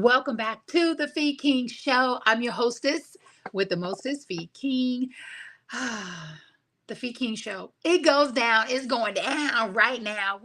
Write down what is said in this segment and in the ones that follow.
Welcome back to the Feed King Show. I'm your hostess with the mostest, Feed King. The Feed King Show. It goes down. It's going down right now.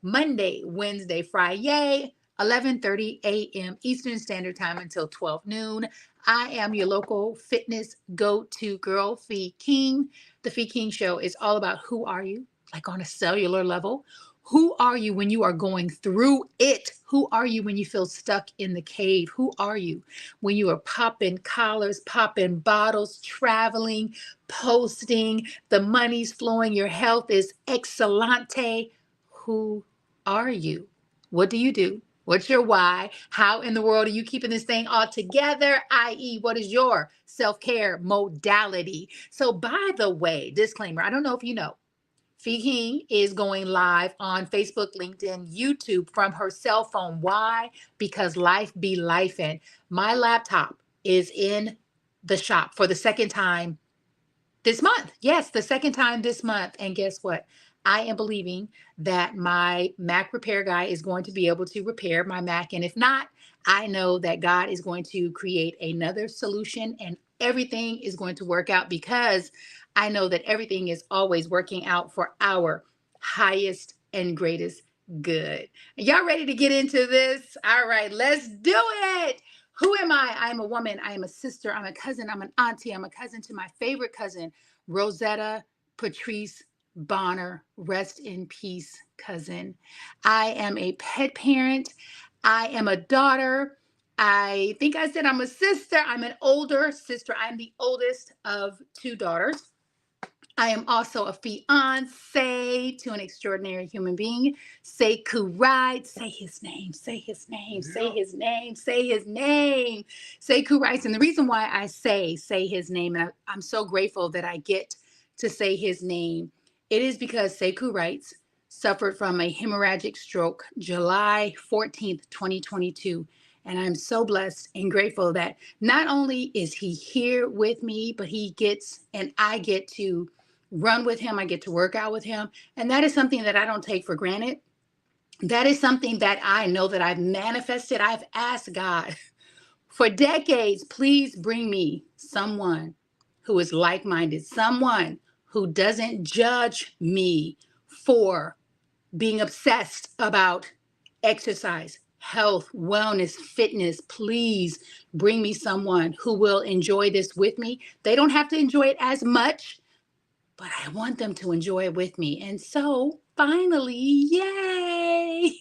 Monday, Wednesday, Friday, 11:30 a.m. Eastern Standard Time until 12 noon. I am your local fitness go-to girl, Feed King. The Feed King Show is all about who are you, like on a cellular level. Who are you when you are going through it? Who are you when you feel stuck in the cave? Who are you when you are popping collars, popping bottles, traveling, posting, the money's flowing, your health is excellente? Who are you? What do you do? What's your why? How in the world are you keeping this thing all together? I.e., what is your self care modality? So, by the way, disclaimer, I don't know if you know, Fee King is going live on Facebook, LinkedIn, YouTube from her cell phone. Why? Because life be lifing. My laptop is in the shop for the second time this month. Yes, the second time this month. And guess what? I am believing that my Mac repair guy is going to be able to repair my Mac. And if not, I know that God is going to create another solution and everything is going to work out because I know that everything is always working out for our highest and greatest good. Y'all ready to get into this? All right, let's do it. Who am I? I am a woman. I am a sister. I'm a cousin. I'm an auntie. I'm a cousin to my favorite cousin, Rosetta Patrice Bonner. Rest in peace, cousin. I am a pet parent. I am a daughter. I think I said I'm a sister. I'm an older sister. I'm the oldest of two daughters. I am also a fiance to an extraordinary human being. Sekou Wright. Say his name. Say his name. Say his name. Say his name. Sekou Wright. And the reason why I say his name, and I'm so grateful that I get to say his name, it is because Sekou Wright suffered from a hemorrhagic stroke July 14th, 2022. And I'm so blessed and grateful that not only is he here with me, but he gets, and I get to run with him. I get to work out with him. And that is something that I don't take for granted. That is something that I know that I've manifested. I've asked God for decades, please bring me someone who is like-minded, someone who doesn't judge me for being obsessed about exercise, health, wellness, fitness. Please bring me someone who will enjoy this with me. They don't have to enjoy it as much, but I want them to enjoy it with me. And so finally, yay,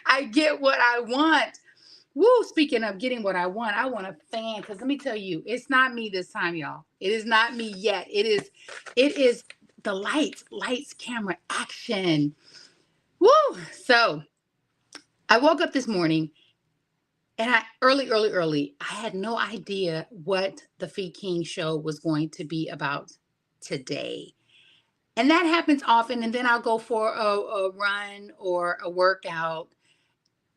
I get what I want. Woo, speaking of getting what I want a fan, because let me tell you, it's not me this time, y'all. It is not me yet. It is the lights, camera, action. Woo. So I woke up this morning and early, I had no idea what the Feed King show was going to be about today. And that happens often. And then I'll go for a run or a workout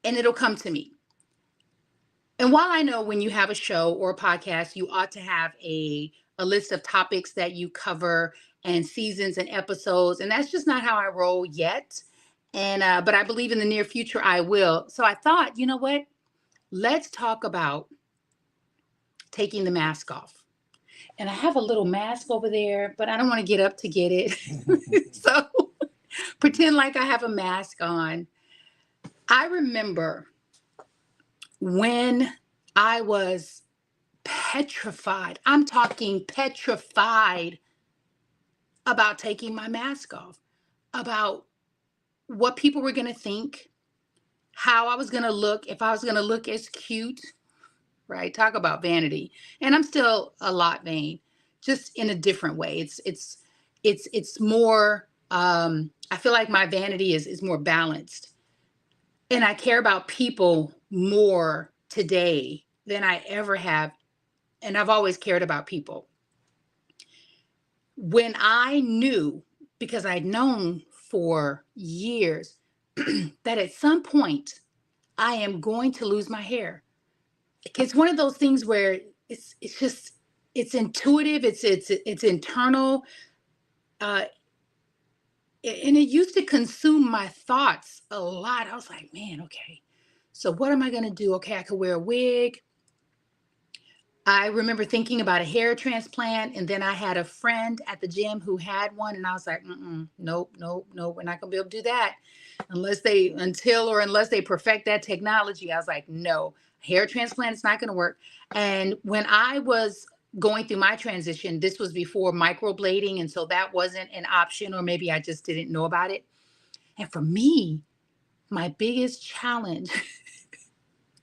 and it'll come to me. And while I know when you have a show or a podcast, you ought to have a list of topics that you cover and seasons and episodes. And that's just not how I roll yet. And but I believe in the near future I will. So I thought, you know what? Let's talk about taking the mask off. And I have a little mask over there, but I don't want to get up to get it. So pretend like I have a mask on. I remember when I was petrified, I'm talking petrified about taking my mask off, about what people were going to think, how I was going to look, if I was going to look as cute, right? Talk about vanity. And I'm still a lot vain, just in a different way. It's more, I feel like my vanity is more balanced. And I care about people more today than I ever have. And I've always cared about people. When I knew, because I'd known for years, that at some point I am going to lose my hair. It's one of those things where it's intuitive, it's internal, and it used to consume my thoughts a lot. I was like, man, okay. So what am I going to do? Okay, I could wear a wig. I remember thinking about a hair transplant, and then I had a friend at the gym who had one, and I was like, nope, nope, nope, we're not gonna be able to do that unless they perfect that technology. I was like, no, hair transplant is not gonna work. And when I was going through my transition, this was before microblading, and so that wasn't an option, or maybe I just didn't know about it. And for me, my biggest challenge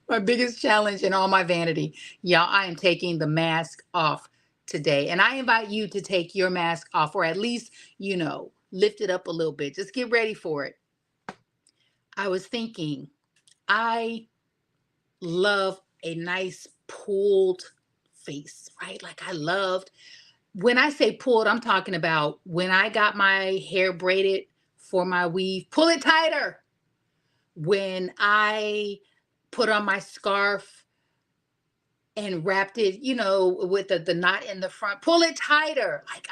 my biggest challenge in all my vanity, y'all, I am taking the mask off today. And I invite you to take your mask off, or at least, lift it up a little bit. Just get ready for it. I was thinking, I love a nice pulled face, right? Like I loved, when I say pulled, I'm talking about when I got my hair braided for my weave, pull it tighter. When I put on my scarf and wrapped it, with the knot in the front, pull it tighter. Like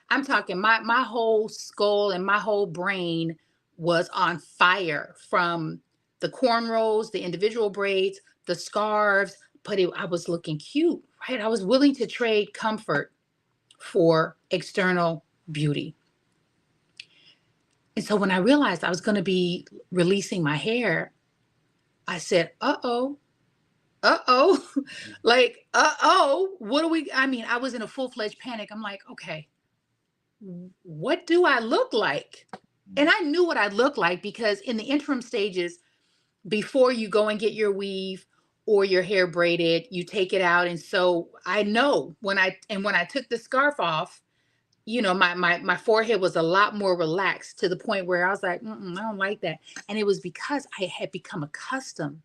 I'm talking, my whole skull and my whole brain was on fire from the cornrows, the individual braids, the scarves, but I was looking cute, right? I was willing to trade comfort for external beauty. And so when I realized I was going to be releasing my hair, I said, uh-oh, uh-oh, like, uh-oh, I was in a full-fledged panic. I'm like, okay, what do I look like? And I knew what I looked like because in the interim stages, before you go and get your weave or your hair braided, you take it out. And so I know when I took the scarf off, my forehead was a lot more relaxed to the point where I was like, I don't like that. And it was because I had become accustomed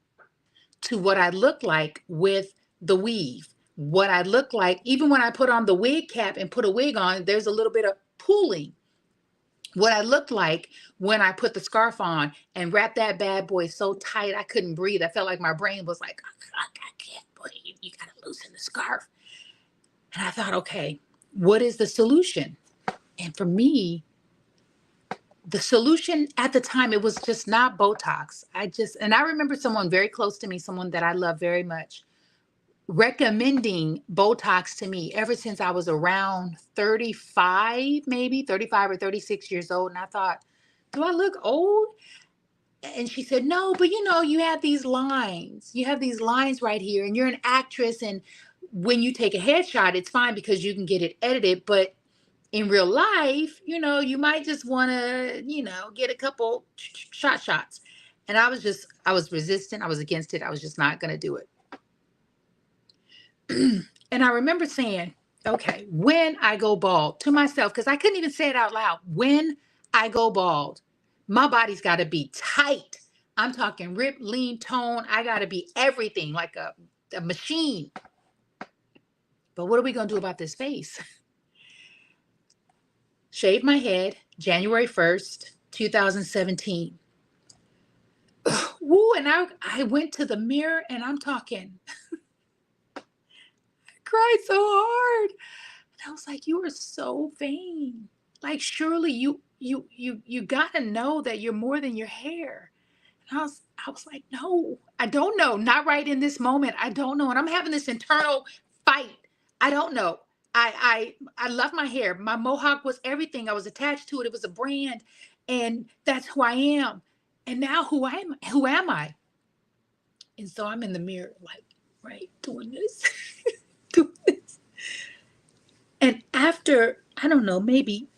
to what I look like with the weave, what I look like. Even when I put on the wig cap and put a wig on, there's a little bit of pulling. What I looked like when I put the scarf on and wrapped that bad boy so tight I couldn't breathe. I felt like my brain was like, I can't breathe. You got to loosen the scarf. And I thought, okay, what is the solution? And for me, the solution at the time, it was just not Botox. And I remember someone very close to me, someone that I love very much, recommending Botox to me ever since I was around 35, maybe 35 or 36 years old. And I thought, do I look old? And she said, no, but you have these lines. You have these lines right here, and you're an actress. And when you take a headshot, it's fine because you can get it edited. But in real life, you might just want to, get a couple shots. And I was resistant. I was against it. I was just not going to do it. And I remember saying, okay, when I go bald, to myself, because I couldn't even say it out loud, when I go bald, my body's got to be tight. I'm talking rip, lean, tone. I got to be everything like a machine. But what are we going to do about this face? Shaved my head January 1st, 2017. Woo, and I went to the mirror and I'm talking, I cried so hard. And I was like, you are so vain. Like, surely you gotta know that you're more than your hair. And I was like, no, I don't know. Not right in this moment. I don't know. And I'm having this internal fight. I don't know. I love my hair. My mohawk was everything. I was attached to it. It was a brand. And that's who I am. And now who am I? And so I'm in the mirror, like, right, doing this, doing this. And after, I don't know, maybe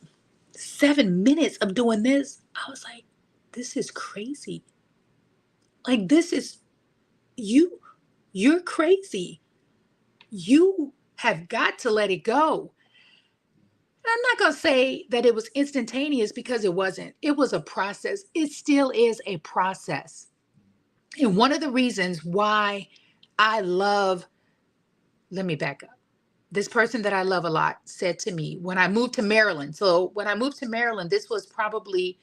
7 minutes of doing this, I was like, this is crazy. Like, you're crazy. You have got to let it go. And I'm not going to say that it was instantaneous because it wasn't. It was a process. It still is a process. And one of the reasons why let me back up. This person that I love a lot said to me when I moved to Maryland. So when I moved to Maryland, this was probably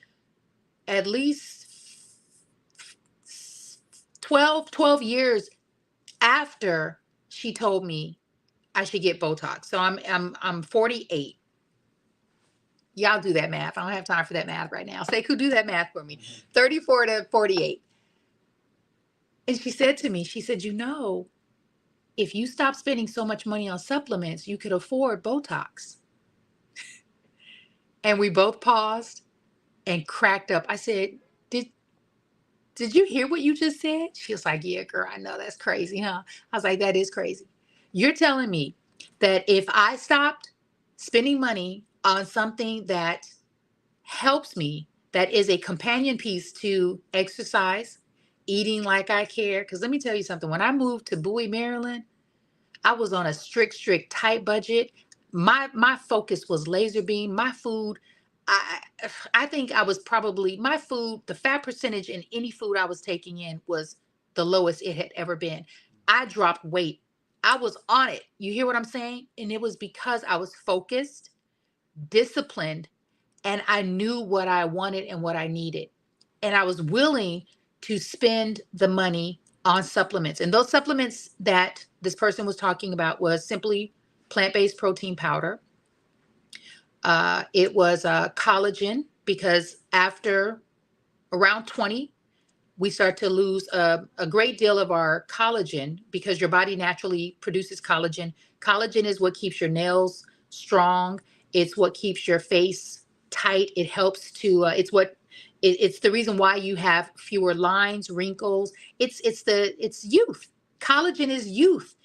at least 12 years after she told me I should get Botox. So I'm 48. Y'all do that math. I don't have time for that math right now. Sekou, do that math for me. 34 to 48. And she said to me, she said, if you stop spending so much money on supplements, you could afford Botox. And we both paused and cracked up. I said, did did you hear what you just said? She was like, yeah, girl, I know that's crazy, huh? I was like, that is crazy. You're telling me that if I stopped spending money on something that helps me, that is a companion piece to exercise, eating like I care. Because let me tell you something, when I moved to Bowie, Maryland, I was on a strict, tight budget. My focus was laser beam. My food, I I think I was probably my food, the fat percentage in any food I was taking in was the lowest it had ever been. I dropped weight. I was on it. You hear what I'm saying? And it was because I was focused, disciplined, and I knew what I wanted and what I needed. And I was willing to spend the money on supplements. And those supplements that this person was talking about was simply plant-based protein powder. It was collagen because after around 20, we start to lose a great deal of our collagen because your body naturally produces collagen. Collagen is what keeps your nails strong. It's what keeps your face tight. It helps to. It's the reason why you have fewer lines, wrinkles. It's youth. Collagen is youth.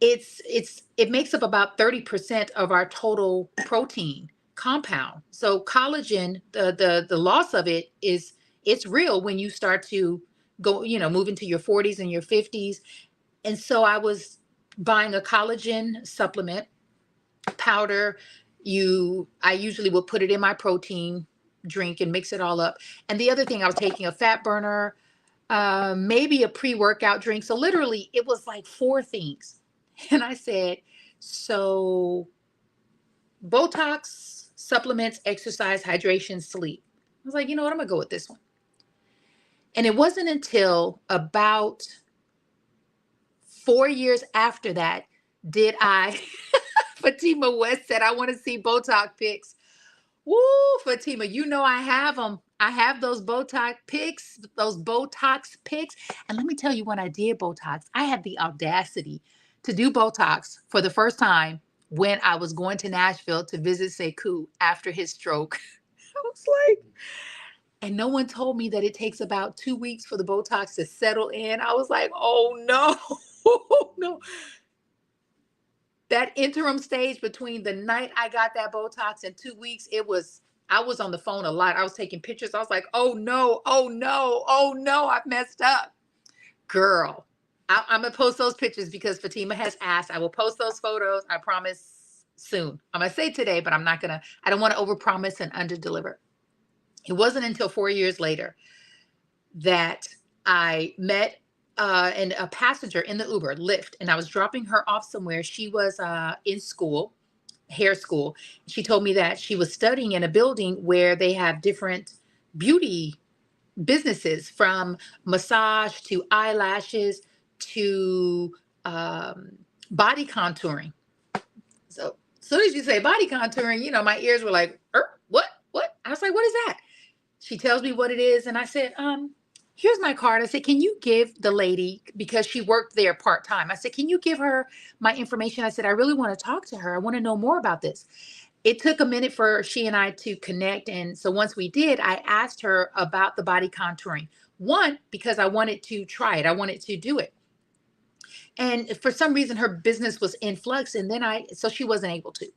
It makes up about 30% of our total protein compound. So collagen, the loss of it is it's real when you start to go, move into your 40s and your 50s. And so I was buying a collagen supplement powder. I usually will put it in my protein drink and mix it all up. And the other thing, I was taking a fat burner, maybe a pre-workout drink. So literally it was like four things. And I said, so Botox, supplements, exercise, hydration, sleep. I was like, you know what? I'm going to go with this one. And it wasn't until about 4 years after that did I, Fatima West said, I want to see Botox pics. Woo, Fatima, I have them. I have those Botox pics, And let me tell you, when I did Botox, I had the audacity to do Botox for the first time when I was going to Nashville to visit Sekou after his stroke. I was like, and no one told me that it takes about 2 weeks for the Botox to settle in. I was like, oh no, no. That interim stage between the night I got that Botox and 2 weeks, I was on the phone a lot. I was taking pictures. I was like, oh no, oh no, oh no, I've messed up. Girl, I'm going to post those pictures because Fatima has asked. I will post those photos. I promise soon. I'm going to say today, but I don't want to overpromise and underdeliver. It wasn't until 4 years later that I met and a passenger in the Uber, Lyft, and I was dropping her off somewhere. She was in school, hair school. She told me that she was studying in a building where they have different beauty businesses, from massage to eyelashes to body contouring. So as soon as you say body contouring, my ears were like, what? What? I was like, what is that? She tells me what it is. And I said, here's my card. I said, can you give the lady, because she worked there part-time. I said, can you give her my information? I said, I really want to talk to her. I want to know more about this. It took a minute for she and I to connect. And so once we did, I asked her about the body contouring. One, because I wanted to try it. I wanted to do it. And for some reason, her business was in flux. And then so she wasn't able to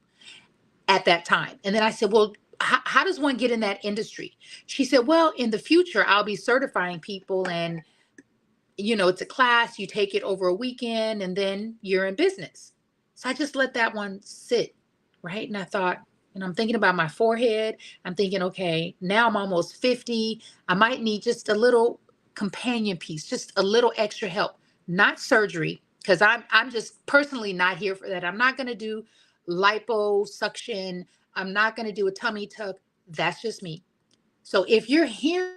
at that time. And then I said, well, how does one get in that industry? She said, well, in the future, I'll be certifying people, and, it's a class, you take it over a weekend, and then you're in business. So I just let that one sit, right? And I thought, I'm thinking about my forehead. I'm thinking, okay, now I'm almost 50. I might need just a little companion piece, just a little extra help, not surgery, because I'm just personally not here for that. I'm not going to do liposuction. I'm not going to do a tummy tuck. That's just me. So if you're hearing